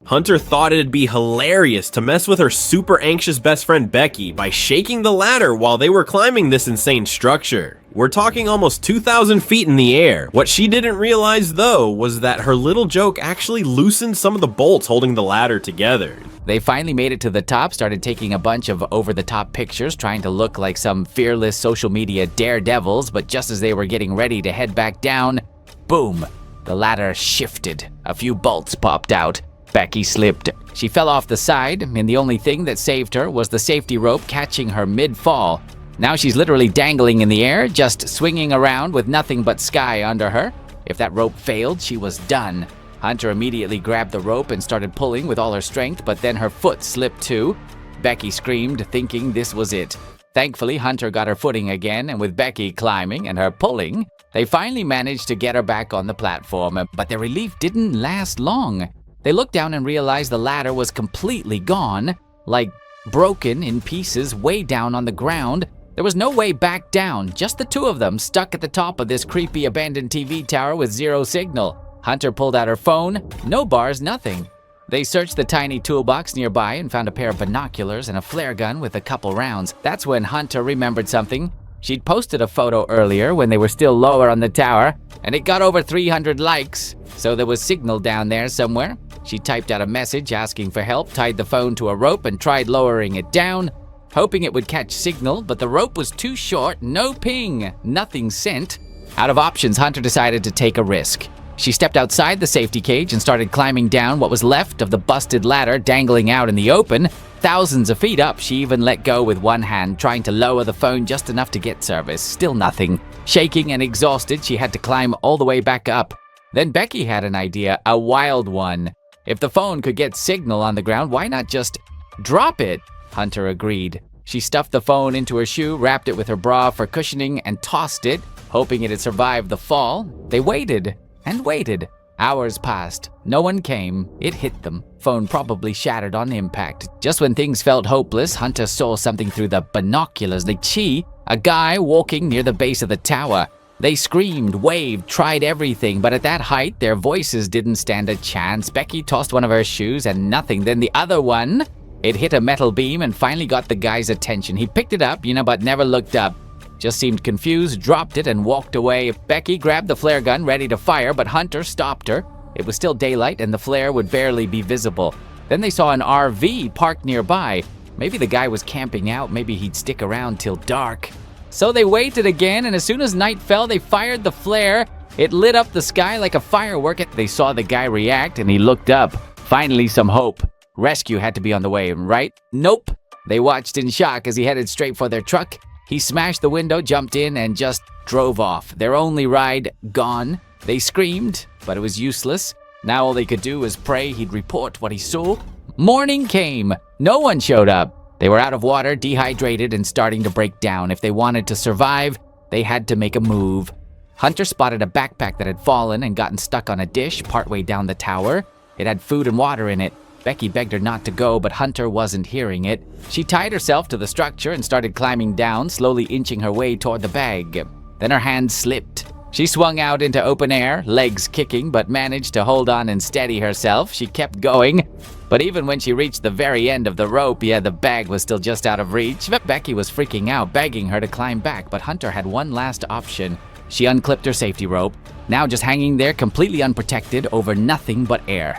Hunter thought it'd be hilarious to mess with her super anxious best friend Becky by shaking the ladder while they were climbing this insane structure. We're talking almost 2,000 feet in the air. What she didn't realize though was that her little joke actually loosened some of the bolts holding the ladder together. They finally made it to the top, started taking a bunch of over-the-top pictures, trying to look like some fearless social media daredevils, but just as they were getting ready to head back down, boom, the ladder shifted. A few bolts popped out. Becky slipped. She fell off the side, and the only thing that saved her was the safety rope catching her mid-fall. Now she's literally dangling in the air, just swinging around with nothing but sky under her. If that rope failed, she was done. Hunter immediately grabbed the rope and started pulling with all her strength, but then her foot slipped too. Becky screamed, thinking this was it. Thankfully, Hunter got her footing again, and with Becky climbing and her pulling, they finally managed to get her back on the platform, but their relief didn't last long. They looked down and realized the ladder was completely gone, like broken in pieces way down on the ground. There was no way back down, just the two of them stuck at the top of this creepy abandoned TV tower with zero signal. Hunter pulled out her phone, no bars, nothing. They searched the tiny toolbox nearby and found a pair of binoculars and a flare gun with a couple rounds. That's when Hunter remembered something. She'd posted a photo earlier when they were still lower on the tower, and it got over 300 likes, so there was signal down there somewhere. She typed out a message asking for help, tied the phone to a rope, and tried lowering it down, hoping it would catch signal, but the rope was too short, no ping, nothing sent. Out of options, Hunter decided to take a risk. She stepped outside the safety cage and started climbing down what was left of the busted ladder dangling out in the open. Thousands of feet up, she even let go with one hand, trying to lower the phone just enough to get service. Still nothing. Shaking and exhausted, she had to climb all the way back up. Then Becky had an idea, a wild one. If the phone could get signal on the ground, why not just drop it? Hunter agreed. She stuffed the phone into her shoe, wrapped it with her bra for cushioning, and tossed it, hoping it'd survive the fall. They waited and waited. Hours passed. No one came. It hit them. Phone probably shattered on impact. Just when things felt hopeless, Hunter saw something through the binoculars. A guy walking near the base of the tower. They screamed, waved, tried everything, but at that height, their voices didn't stand a chance. Becky tossed one of her shoes and nothing. Then the other one, it hit a metal beam and finally got the guy's attention. He picked it up, but never looked up. Just seemed confused, dropped it, and walked away. Becky grabbed the flare gun, ready to fire, but Hunter stopped her. It was still daylight, and the flare would barely be visible. Then they saw an RV parked nearby. Maybe the guy was camping out. Maybe he'd stick around till dark. So they waited again, and as soon as night fell, they fired the flare. It lit up the sky like a firework. They saw the guy react, and he looked up. Finally, some hope. Rescue had to be on the way, right? Nope. They watched in shock as he headed straight for their truck. He smashed the window, jumped in, and just drove off. Their only ride gone. They screamed, but it was useless. Now all they could do was pray he'd report what he saw. Morning came. No one showed up. They were out of water, dehydrated, and starting to break down. If they wanted to survive, they had to make a move. Hunter spotted a backpack that had fallen and gotten stuck on a dish partway down the tower. It had food and water in it. Becky begged her not to go, but Hunter wasn't hearing it. She tied herself to the structure and started climbing down, slowly inching her way toward the bag. Then her hand slipped. She swung out into open air, legs kicking, but managed to hold on and steady herself. She kept going, but even when she reached the very end of the rope, the bag was still just out of reach. Becky was freaking out, begging her to climb back, but Hunter had one last option. She unclipped her safety rope, now just hanging there completely unprotected over nothing but air.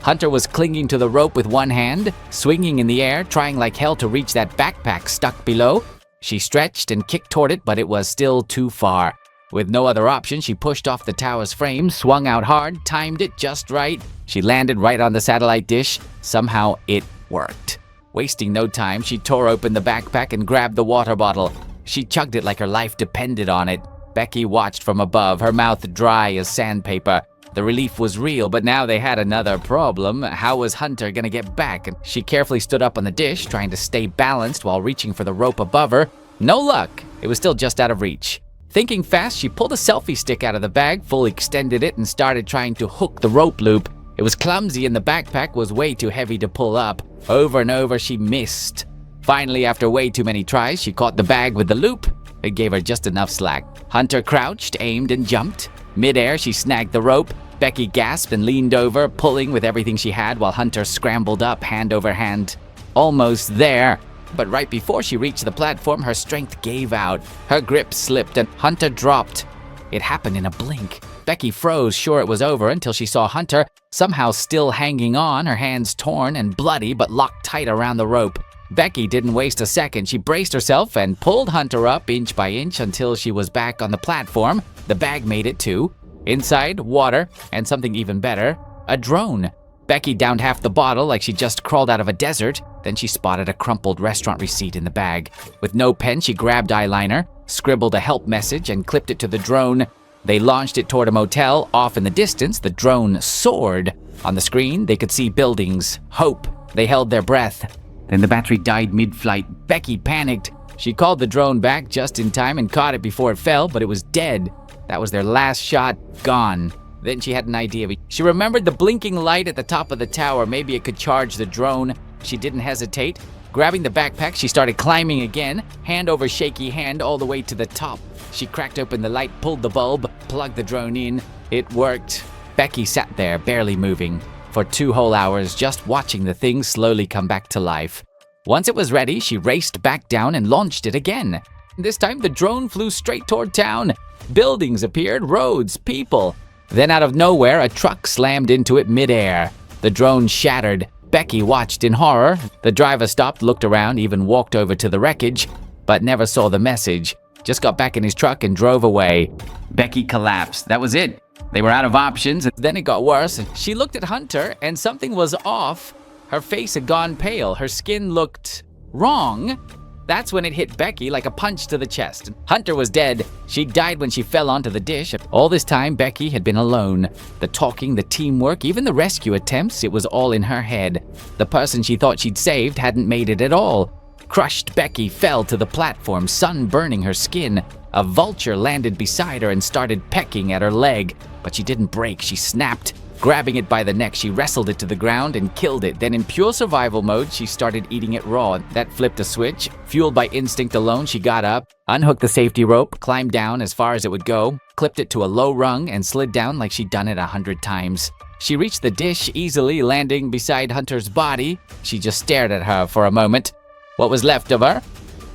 Hunter was clinging to the rope with one hand, swinging in the air, trying like hell to reach that backpack stuck below. She stretched and kicked toward it, but it was still too far. With no other option, she pushed off the tower's frame, swung out hard, timed it just right. She landed right on the satellite dish. Somehow it worked. Wasting no time, she tore open the backpack and grabbed the water bottle. She chugged it like her life depended on it. Becky watched from above, her mouth dry as sandpaper. The relief was real, but now they had another problem. How was Hunter gonna get back? She carefully stood up on the dish, trying to stay balanced while reaching for the rope above her. No luck. It was still just out of reach. Thinking fast, she pulled a selfie stick out of the bag, fully extended it, and started trying to hook the rope loop. It was clumsy and the backpack was way too heavy to pull up. Over and over, she missed. Finally, after way too many tries, she caught the bag with the loop. It gave her just enough slack. Hunter crouched, aimed, and jumped. Mid-air, she snagged the rope. Becky gasped and leaned over, pulling with everything she had while Hunter scrambled up hand over hand. Almost there. But right before she reached the platform, her strength gave out. Her grip slipped and Hunter dropped. It happened in a blink. Becky froze, sure it was over, until she saw Hunter somehow still hanging on, her hands torn and bloody but locked tight around the rope. Becky didn't waste a second. She braced herself and pulled Hunter up inch by inch until she was back on the platform. The bag made it too. Inside, water, and something even better, a drone. Becky downed half the bottle like she just crawled out of a desert. Then she spotted a crumpled restaurant receipt in the bag. With no pen, she grabbed eyeliner, scribbled a help message, and clipped it to the drone. They launched it toward a motel. Off in the distance, the drone soared. On the screen, they could see buildings. Hope. They held their breath. Then the battery died mid-flight. Becky panicked. She called the drone back just in time and caught it before it fell, but it was dead. That was their last shot, gone. Then she had an idea. She remembered the blinking light at the top of the tower. Maybe it could charge the drone. She didn't hesitate. Grabbing the backpack, she started climbing again, hand over shaky hand all the way to the top. She cracked open the light, pulled the bulb, plugged the drone in. It worked. Becky sat there, barely moving, for 2 whole hours, just watching the thing slowly come back to life. Once it was ready, she raced back down and launched it again. This time, the drone flew straight toward town. Buildings appeared, roads, people. Then out of nowhere, a truck slammed into it midair. The drone shattered. Becky watched in horror. The driver stopped, looked around, even walked over to the wreckage, but never saw the message. Just got back in his truck and drove away. Becky collapsed. That was it. They were out of options, and then it got worse. She looked at Hunter, and something was off. Her face had gone pale. Her skin looked wrong. That's when it hit Becky like a punch to the chest. Hunter was dead. She died when she fell onto the dish. All this time, Becky had been alone. The talking, the teamwork, even the rescue attempts, it was all in her head. The person she thought she'd saved hadn't made it at all. Crushed Becky fell to the platform, sun burning her skin. A vulture landed beside her and started pecking at her leg. But she didn't break, she snapped. Grabbing it by the neck, she wrestled it to the ground and killed it. Then in pure survival mode, she started eating it raw. That flipped a switch. Fueled by instinct alone, she got up, unhooked the safety rope, climbed down as far as it would go, clipped it to a low rung, and slid down like she'd done it 100 times. She reached the dish easily, landing beside Hunter's body. She just stared at her for a moment. What was left of her?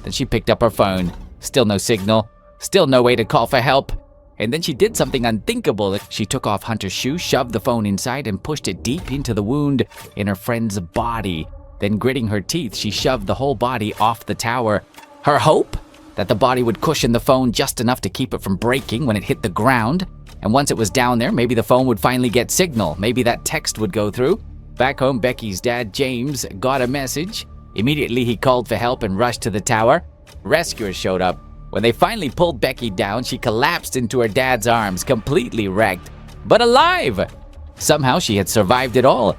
Then she picked up her phone. Still no signal. Still no way to call for help. And then she did something unthinkable. She took off Hunter's shoe, shoved the phone inside, and pushed it deep into the wound in her friend's body. Then gritting her teeth, she shoved the whole body off the tower. Her hope? That the body would cushion the phone just enough to keep it from breaking when it hit the ground. And once it was down there, maybe the phone would finally get signal. Maybe that text would go through. Back home, Becky's dad, James, got a message. Immediately, he called for help and rushed to the tower. Rescuers showed up. When they finally pulled Becky down, she collapsed into her dad's arms, completely wrecked, but alive. Somehow she had survived it all.